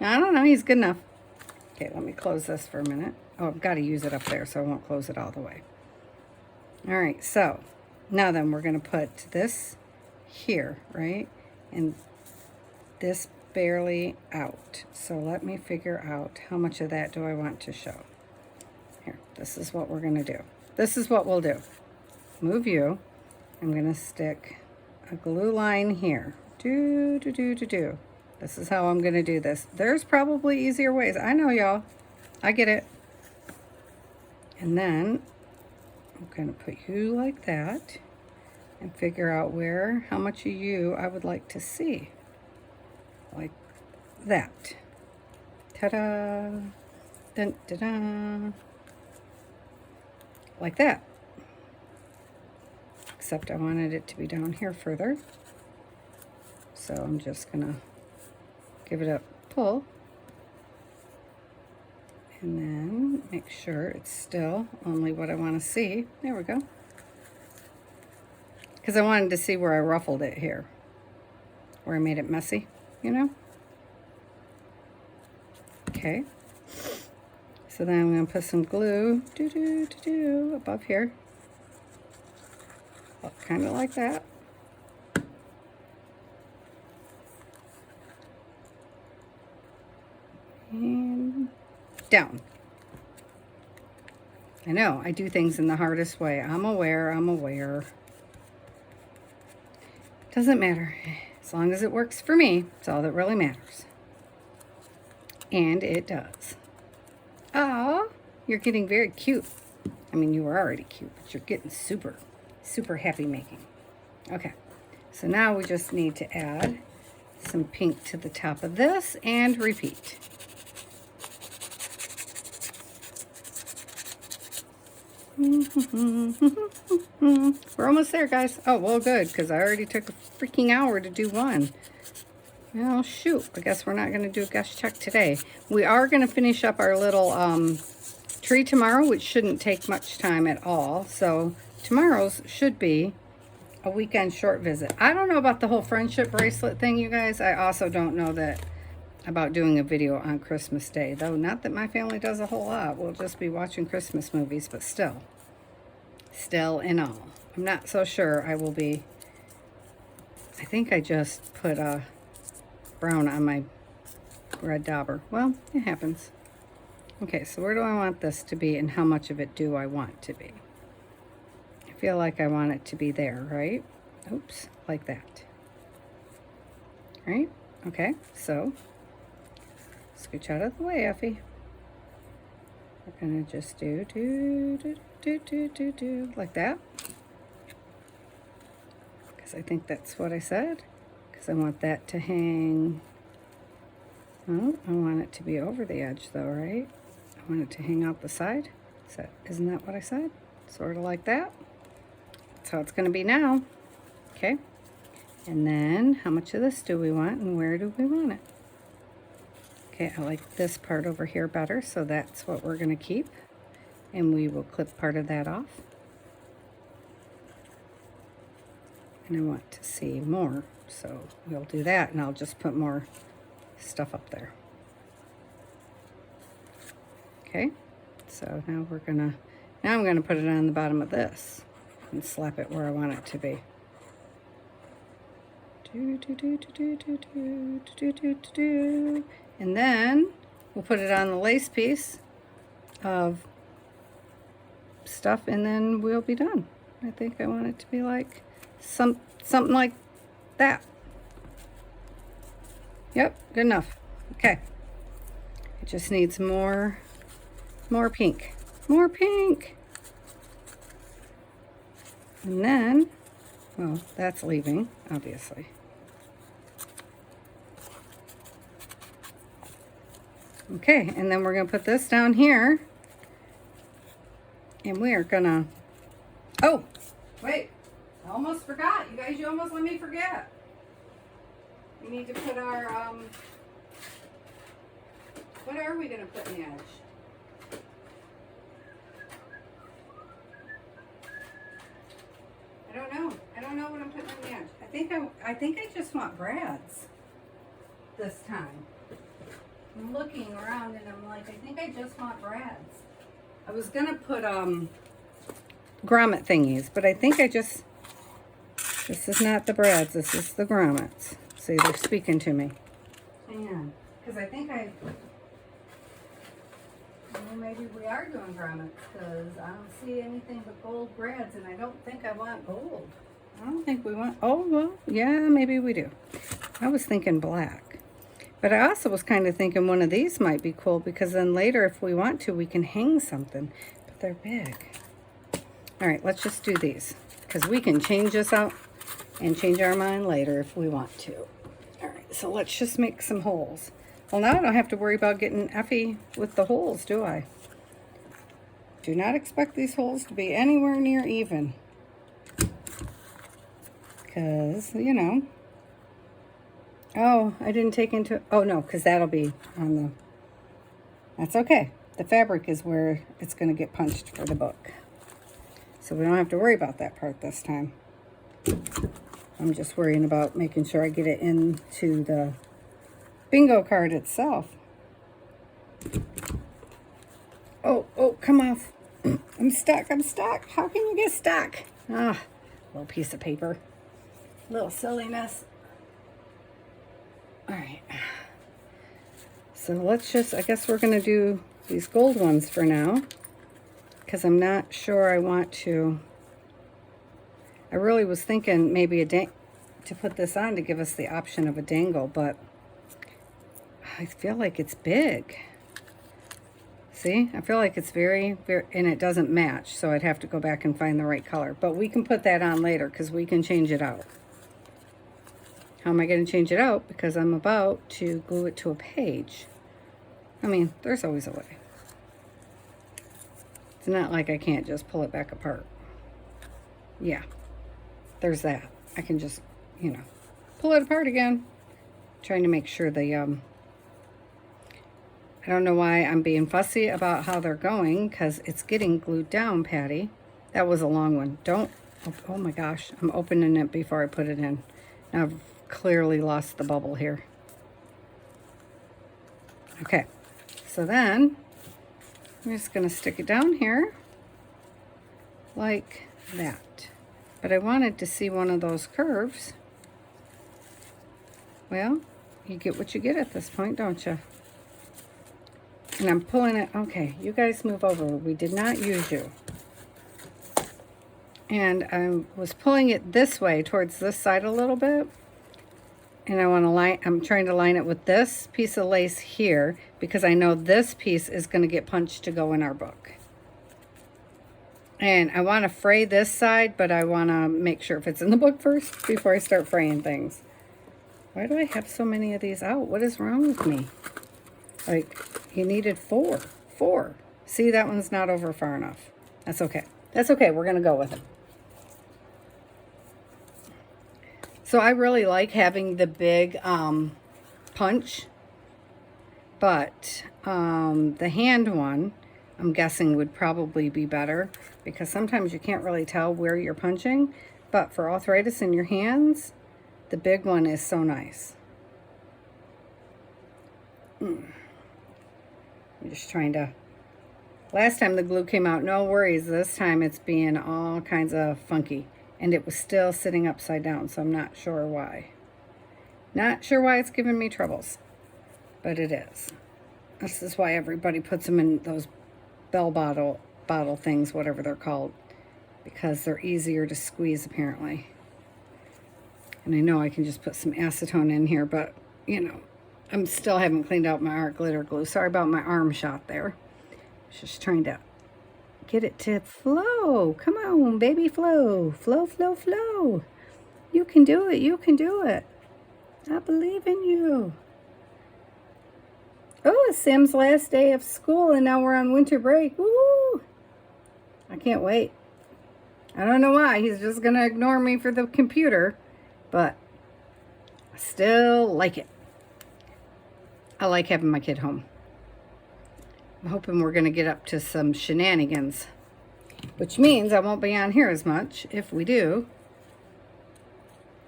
I don't know, he's good enough. Okay, let me close this for a minute. Oh, I've got to use it up there so I won't close it all the way. All right, so now then we're going to put this here, right? And this barely out. So let me figure out how much of that do I want to show. Here, this is what we're going to do. This is what we'll do. Move you. I'm going to stick a glue line here. This is how I'm going to do this. There's probably easier ways. I know, y'all. I get it. And then I'm going to put you like that and figure out how much of you I would like to see. Like that. Ta-da! Dun, da-da! Like that. Except I wanted it to be down here further. So I'm just gonna give it a pull. And then make sure it's still only what I want to see. There we go. Because I wanted to see where I ruffled it here. Where I made it messy, you know? Okay. So then I'm going to put some glue above here. Kind of like that. And down. I know, I do things in the hardest way. I'm aware, I'm aware. Doesn't matter. As long as it works for me, it's all that really matters. And it does. Oh, you're getting very cute. I mean, you were already cute, but you're getting super, super happy making. Okay, so now we just need to add some pink to the top of this and repeat. We're almost there, guys. Oh, well, good, because I already took a freaking hour to do one. Well, shoot. I guess we're not going to do a guest check today. We are going to finish up our little tree tomorrow, which shouldn't take much time at all. So tomorrow's should be a weekend short visit. I don't know about the whole friendship bracelet thing, you guys. I also don't know that about doing a video on Christmas Day, though not that my family does a whole lot. We'll just be watching Christmas movies, but still in all, I'm not so sure I will be. I think I just put brown on my red dauber. Well, it happens. Okay, so where do I want this to be and how much of it do I want to be? I feel like I want it to be there, right? Oops, like that. Right? Okay, so scooch out of the way, Effie. We're gonna just do like that. Because I think that's what I said. Because I want that to hang. Oh, I want it to be over the edge though, right? I want it to hang out the side. Isn't that what I said? Sort of like that. That's how it's gonna be now. Okay. And then how much of this do we want and where do we want it? Okay, I like this part over here better, so that's what we're going to keep. And we will clip part of that off. And I want to see more, so we'll do that, and I'll just put more stuff up there. Okay, so now I'm going to put it on the bottom of this and slap it where I want it to be. And then we'll put it on the lace piece of stuff, and then we'll be done. I think I want it to be like something like that. Yep, good enough. Okay. It just needs more pink. More pink. And then, well, that's leaving, obviously. Okay, and then we're going to put this down here. And we are going to... Oh, wait. I almost forgot. You guys, you almost let me forget. We need to put our... what are we going to put in the edge? I don't know. I don't know what I'm putting in the edge. I think I just want brads this time. I'm looking around and I'm like, I think I just want brads. I was gonna put grommet thingies, but I think this is not the brads, this is the grommets. See, they're speaking to me. Hang on, because I think well, maybe we are doing grommets, because I don't see anything but gold brads, and I don't think I want gold. I don't think we want, oh, well, yeah, maybe we do. I was thinking black. But I also was kind of thinking one of these might be cool, because then later if we want to, we can hang something. But they're big. All right, let's just do these, because we can change this out and change our mind later if we want to. All right, so let's just make some holes. Well, now I don't have to worry about getting Effie with the holes, do I? Do not expect these holes to be anywhere near even. Because, you know, Oh, I didn't take into, oh no, because that'll be on the, that's okay. The fabric is where it's going to get punched for the book. So we don't have to worry about that part this time. I'm just worrying about making sure I get it into the bingo card itself. Oh, come off. I'm stuck. How can you get stuck? Ah, little piece of paper. Little silliness. All right. So let's just, I guess we're going to do these gold ones for now, because I'm not sure I want to. I really was thinking maybe to put this on to give us the option of a dangle, but I feel like it's big. See, I feel like it's very, and it doesn't match, so I'd have to go back and find the right color. But we can put that on later because we can change it out. How am I going to change it out? Because I'm about to glue it to a page. I mean, there's always a way. It's not like I can't just pull it back apart. Yeah, there's that. I can just, you know, pull it apart again. Trying to make sure the, I don't know why I'm being fussy about how they're going, because it's getting glued down, Patty. That was a long one. Oh my gosh, I'm opening it before I put it in. Now I've clearly lost the bubble here. Okay, so then I'm just going to stick it down here like that. But I wanted to see one of those curves. Well, you get what you get at this point, don't you? And I'm pulling it. Okay, you guys move over. We did not use you. And I was pulling it this way towards this side a little bit. And I want to line, I'm trying to line it with this piece of lace here, because I know this piece is going to get punched to go in our book. And I want to fray this side, but I want to make sure if it's in the book first before I start fraying things. Why do I have so many of these out? What is wrong with me? Like, you needed four. See, that one's not over far enough. That's okay. That's okay. We're going to go with it. So I really like having the big punch, but the hand one, I'm guessing, would probably be better, because sometimes you can't really tell where you're punching. But for arthritis in your hands, the big one is so nice. I'm just trying to, last time the glue came out, no worries. This time it's being all kinds of funky. And it was still sitting upside down, so I'm not sure why. Not sure why it's giving me troubles, but it is. This is why everybody puts them in those bell bottle things, whatever they're called, because they're easier to squeeze, apparently. And I know I can just put some acetone in here, but, you know, I'm still haven't cleaned out my art glitter glue. Sorry about my arm shot there. Just trying to get it to flow. Come on, baby, flow. Flow, flow, flow. You can do it. You can do it. I believe in you. Oh, it's Sam's last day of school, and now we're on winter break. Woo! I can't wait. I don't know why. He's just going to ignore me for the computer, but I still like it. I like having my kid home. I'm hoping we're going to get up to some shenanigans, which means I won't be on here as much if we do.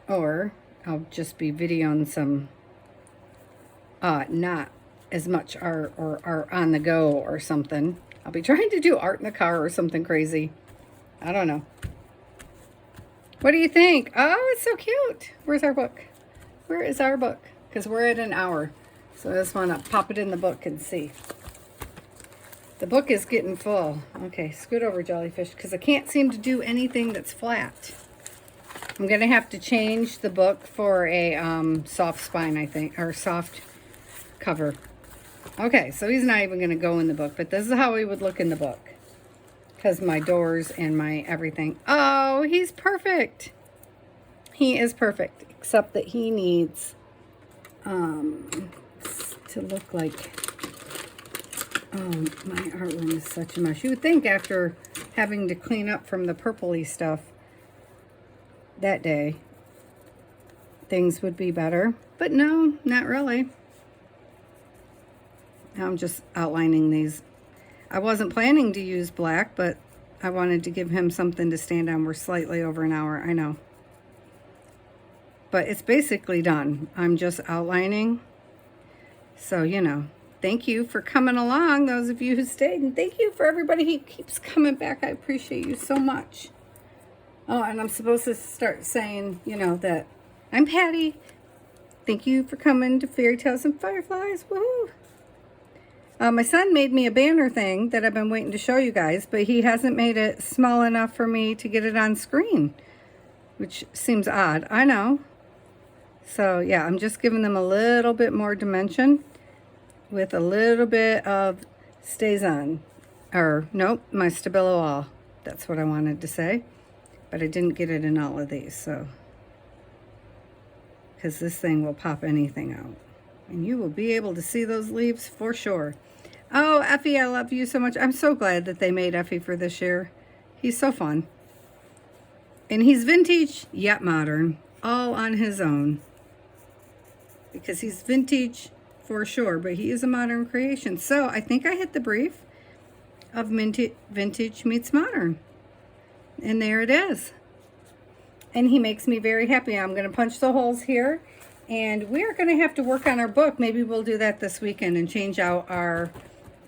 Or I'll just be videoing some, not as much art or on the go or something. I'll be trying to do art in the car or something crazy. I don't know. What do you think? Oh, it's so cute. Where's our book? Where is our book? Because we're at an hour. So I just want to pop it in the book and see. The book is getting full. Okay, scoot over, Jellyfish, because I can't seem to do anything that's flat. I'm going to have to change the book for a soft spine, I think, or soft cover. Okay, so he's not even going to go in the book, but this is how he would look in the book. Because my doors and my everything. Oh, he's perfect. He is perfect, except that he needs to look like... Oh, my art room is such a mess. You would think after having to clean up from the purpley stuff that day, things would be better. But no, not really. I'm just outlining these. I wasn't planning to use black, but I wanted to give him something to stand on. We're slightly over an hour, I know. But it's basically done. I'm just outlining. So, you know, thank you for coming along, those of you who stayed. And thank you for everybody who keeps coming back. I appreciate you so much. Oh, and I'm supposed to start saying, you know, that I'm Patty. Thank you for coming to Fairy Tales and Fireflies. Woohoo! My son made me a banner thing that I've been waiting to show you guys, but he hasn't made it small enough for me to get it on screen, which seems odd. I know. So yeah, I'm just giving them a little bit more dimension with a little bit of StazOn, or nope, my Stabilo All. That's what I wanted to say, but I didn't get it in all of these, so, because this thing will pop anything out. And you will be able to see those leaves for sure. Oh, Effie, I love you so much. I'm so glad that they made Effie for this year. He's so fun. And he's vintage, yet modern, all on his own. Because he's vintage for sure, but he is a modern creation. So I think I hit the brief of vintage meets modern. And there it is. And he makes me very happy. I'm going to punch the holes here. And we're going to have to work on our book. Maybe we'll do that this weekend and change out our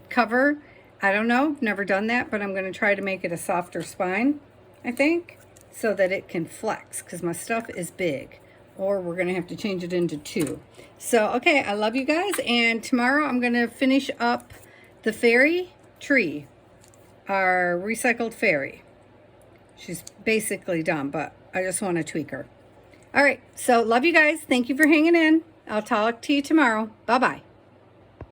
cover. I don't know. Never done that, but I'm going to try to make it a softer spine, I think, so that it can flex, because my stuff is big. Or we're going to have to change it into 2. So, okay, I love you guys. And tomorrow I'm going to finish up the fairy tree, our recycled fairy. She's basically done, but I just want to tweak her. All right, so love you guys. Thank you for hanging in. I'll talk to you tomorrow. Bye-bye.